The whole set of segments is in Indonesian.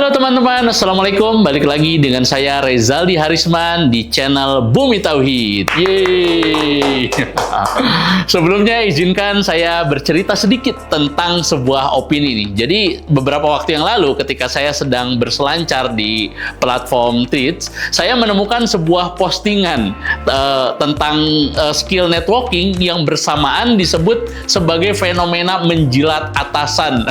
Halo teman-teman, Assalamualaikum. Balik lagi dengan saya Rezaldi Harisman di channel Bumi Tauhid. Yeay. Sebelumnya izinkan saya bercerita sedikit tentang sebuah opini nih. Jadi beberapa waktu yang lalu ketika saya sedang berselancar di platform Tweets, saya menemukan sebuah postingan tentang skill networking yang bersamaan disebut sebagai fenomena menjilat atasan.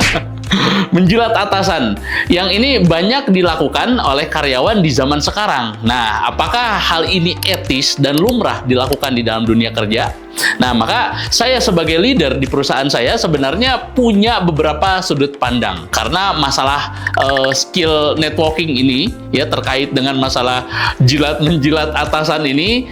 Menjilat atasan. Yang ini banyak dilakukan oleh karyawan di zaman sekarang. Nah, apakah hal ini etis dan lumrah dilakukan di dalam dunia kerja? Nah, maka saya sebagai leader di perusahaan saya sebenarnya punya beberapa sudut pandang. Karena masalah skill networking ini, ya terkait dengan masalah jilat-menjilat atasan ini,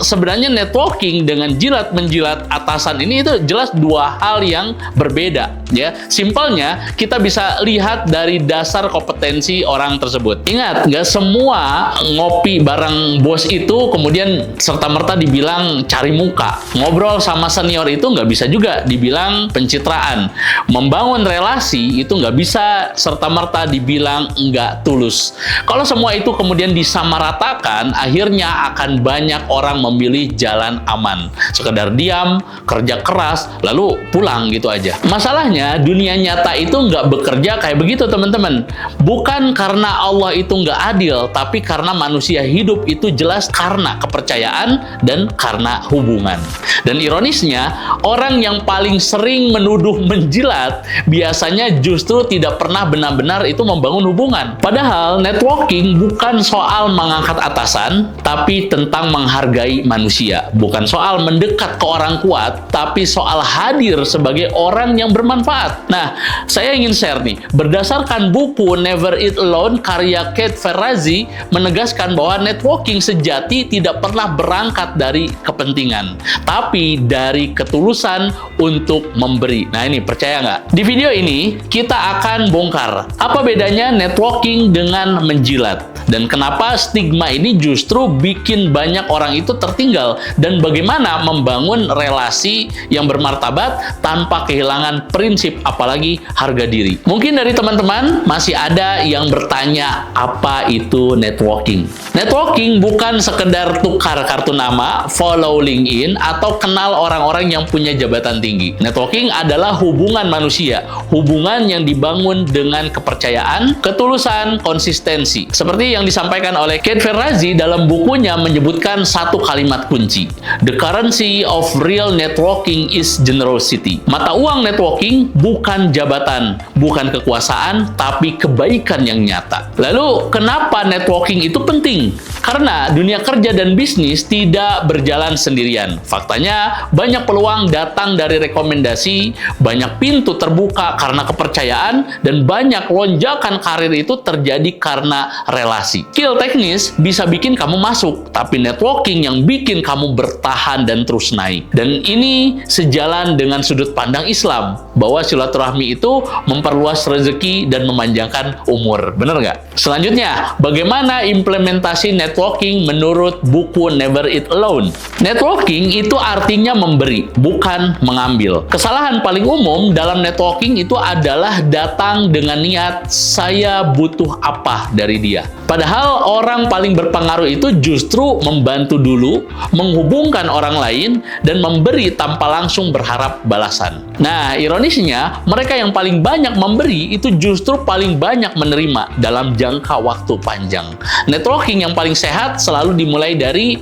sebenarnya networking dengan jilat-menjilat atasan ini itu jelas dua hal yang berbeda. Ya, simpelnya kita bisa lihat dari dasar kompetensi orang tersebut. Ingat, nggak semua ngopi bareng bos itu kemudian serta-merta dibilang cari muka. Ngobrol sama senior itu nggak bisa juga dibilang pencitraan. Membangun relasi itu nggak bisa serta-merta dibilang nggak tulus. Kalau semua itu kemudian disamaratakan, akhirnya akan banyak orang memilih jalan aman. Sekedar diam, kerja keras, lalu pulang gitu aja. Masalahnya, dunia nyata itu nggak bekerja kayak begitu, teman-teman. Bukan karena Allah itu nggak adil, tapi karena manusia hidup itu jelas karena kepercayaan dan karena hubungan. Dan ironisnya, orang yang paling sering menuduh menjilat biasanya justru tidak pernah benar-benar itu membangun hubungan. Padahal networking bukan soal mengangkat atasan, tapi tentang menghargai manusia. Bukan soal mendekat ke orang kuat, tapi soal hadir sebagai orang yang bermanfaat. Nah, saya ingin share nih, berdasarkan buku Never Eat Alone karya Kate Ferrazzi menegaskan bahwa networking sejati tidak pernah berangkat dari kepentingan, tapi dari ketulusan untuk memberi. Nah, ini percaya nggak? Di video ini kita akan bongkar apa bedanya networking dengan menjilat dan kenapa stigma ini justru bikin banyak orang itu tertinggal dan bagaimana membangun relasi yang bermartabat tanpa kehilangan prinsip apalagi harga diri. Mungkin dari teman-teman masih ada yang bertanya apa itu networking. Networking bukan sekedar tukar kartu nama, follow LinkedIn, atau kenal orang-orang yang punya jabatan tinggi. Networking adalah hubungan manusia, hubungan yang dibangun dengan kepercayaan, ketulusan, konsistensi. Seperti yang disampaikan oleh Kate Ferrazzi dalam bukunya menyebutkan satu kalimat kunci. The currency of real networking is generosity. Mata uang networking bukan jabatan, bukan kekuasaan, tapi kebaikan yang nyata. Lalu, kenapa networking itu penting? Karena dunia kerja dan bisnis tidak berjalan sendirian. Faktanya, banyak peluang datang dari rekomendasi, banyak pintu terbuka karena kepercayaan, dan banyak lonjakan karir itu terjadi karena relasi. Skill teknis bisa bikin kamu masuk, tapi networking yang bikin kamu bertahan dan terus naik. Dan ini sejalan dengan sudut pandang Islam, bahwa silaturahmi itu memperluas rezeki dan memanjangkan umur. Bener nggak? Selanjutnya, bagaimana implementasi networking menurut buku Never Eat Alone? Networking itu artinya memberi, bukan mengambil. Kesalahan paling umum dalam networking itu adalah datang dengan niat saya butuh apa dari dia. Padahal orang paling berpengaruh itu justru membantu dulu, menghubungkan orang lain, dan memberi tanpa langsung berharap balasan. Nah, ironisnya, mereka yang paling banyak memberi itu justru paling banyak menerima dalam jangka waktu panjang. Networking yang paling sehat selalu dimulai dari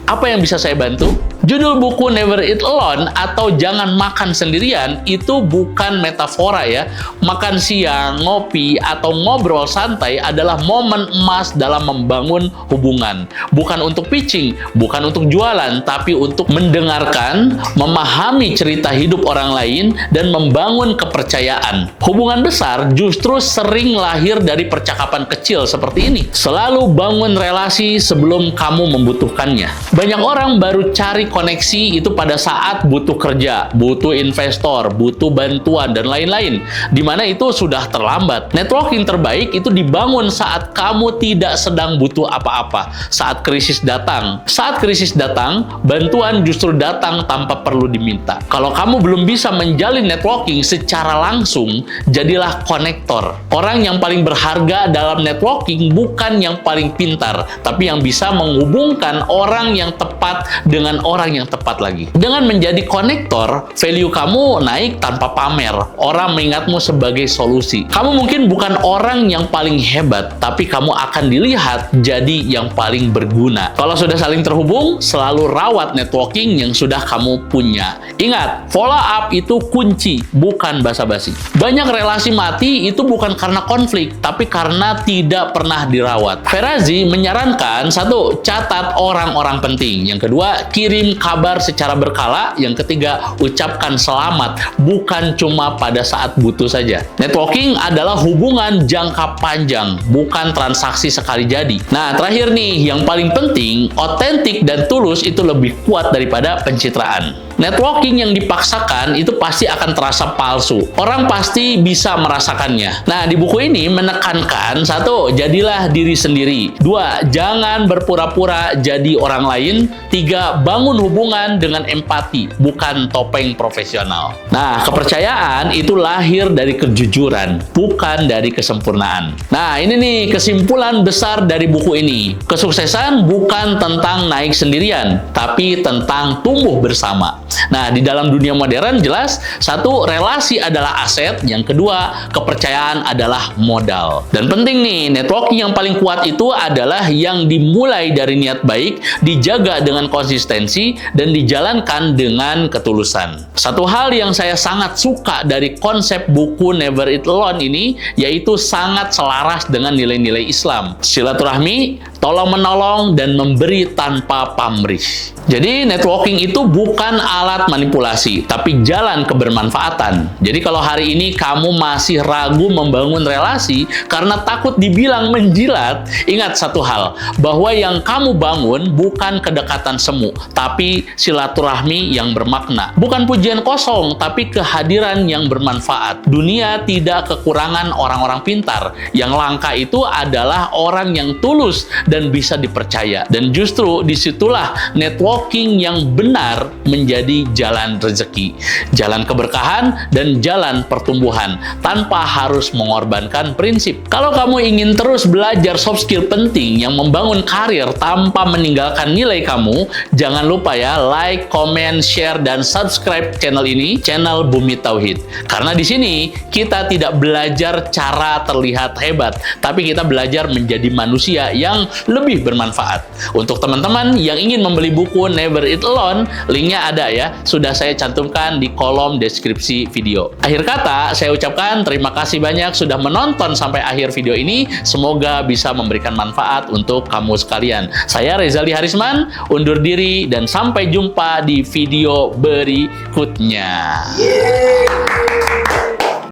apa yang bisa saya bantu? Judul buku Never Eat Alone atau Jangan Makan Sendirian itu bukan metafora ya. Makan siang, ngopi, atau ngobrol santai adalah momen emas dalam membangun hubungan. Bukan untuk pitching, bukan untuk jualan, tapi untuk mendengarkan, memahami cerita hidup orang lain, dan membangun kepercayaan. Hubungan besar justru sering lahir dari percakapan kecil seperti ini. Selalu bangun relasi sebelum kamu membutuhkannya. Banyak orang baru cari koneksi itu pada saat butuh kerja, butuh investor, butuh bantuan, dan lain-lain. Dimana itu sudah terlambat. Networking terbaik itu dibangun saat kamu tidak sedang butuh apa-apa. Saat krisis datang. Saat krisis datang, bantuan justru datang tanpa perlu diminta. Kalau kamu belum bisa menjalin networking secara langsung, jadilah konektor. Orang yang paling berharga dalam networking bukan yang paling pintar, tapi yang bisa menghubungkan orang yang tepat dengan orang yang tepat lagi. Dengan menjadi konektor, value kamu naik tanpa pamer. Orang mengingatmu sebagai solusi. Kamu mungkin bukan orang yang paling hebat, tapi kamu akan dilihat jadi yang paling berguna. Kalau sudah saling terhubung, selalu rawat networking yang sudah kamu punya. Ingat, follow up itu kunci, bukan basa-basi. Banyak relasi mati itu bukan karena konflik, tapi karena tidak pernah dirawat. Ferazi menyarankan, satu, catat orang-orang penting. Yang kedua, kirim kabar secara berkala. Yang ketiga, ucapkan selamat, bukan cuma pada saat butuh saja. Networking adalah hubungan jangka panjang, bukan transaksi sekali jadi. Nah, terakhir nih, yang paling penting, otentik dan tulus itu lebih kuat daripada pencitraan. Networking yang dipaksakan itu pasti akan terasa palsu. Orang pasti bisa merasakannya. Nah, di buku ini menekankan, satu, jadilah diri sendiri. Dua, jangan berpura-pura jadi orang lain. Tiga, bangun hubungan dengan empati, bukan topeng profesional. Nah, kepercayaan itu lahir dari kejujuran, bukan dari kesempurnaan. Nah, ini nih kesimpulan besar dari buku ini. Kesuksesan bukan tentang naik sendirian, tapi tentang tumbuh bersama. Nah, di dalam dunia modern jelas, satu, relasi adalah aset, yang kedua, kepercayaan adalah modal. Dan penting nih, networking yang paling kuat itu adalah yang dimulai dari niat baik, dijaga dengan konsistensi, dan dijalankan dengan ketulusan. Satu hal yang saya sangat suka dari konsep buku Never Eat Alone ini, yaitu sangat selaras dengan nilai-nilai Islam. Silaturahmi, tolong-menolong, dan memberi tanpa pamrih. Jadi, networking itu bukan alat manipulasi, tapi jalan kebermanfaatan. Jadi, kalau hari ini kamu masih ragu membangun relasi karena takut dibilang menjilat, ingat satu hal, bahwa yang kamu bangun bukan kedekatan semu, tapi silaturahmi yang bermakna. Bukan pujian kosong, tapi kehadiran yang bermanfaat. Dunia tidak kekurangan orang-orang pintar. Yang langka itu adalah orang yang tulus dan bisa dipercaya. Dan justru disitulah networking yang benar menjadi jalan rezeki, jalan keberkahan, dan jalan pertumbuhan tanpa harus mengorbankan prinsip. Kalau kamu ingin terus belajar soft skill penting yang membangun karir tanpa meninggalkan nilai kamu, jangan lupa ya, like, comment, share, dan subscribe channel ini, channel Bumi Tauhid. Karena di sini kita tidak belajar cara terlihat hebat, tapi kita belajar menjadi manusia yang lebih bermanfaat. Untuk teman-teman yang ingin membeli buku Never Eat Alone, linknya ada ya, sudah saya cantumkan di kolom deskripsi video. Akhir kata, saya ucapkan terima kasih banyak sudah menonton sampai akhir video ini. Semoga bisa memberikan manfaat untuk kamu sekalian. Saya Rezaldi Harisman, undur diri dan sampai jumpa di video berikutnya.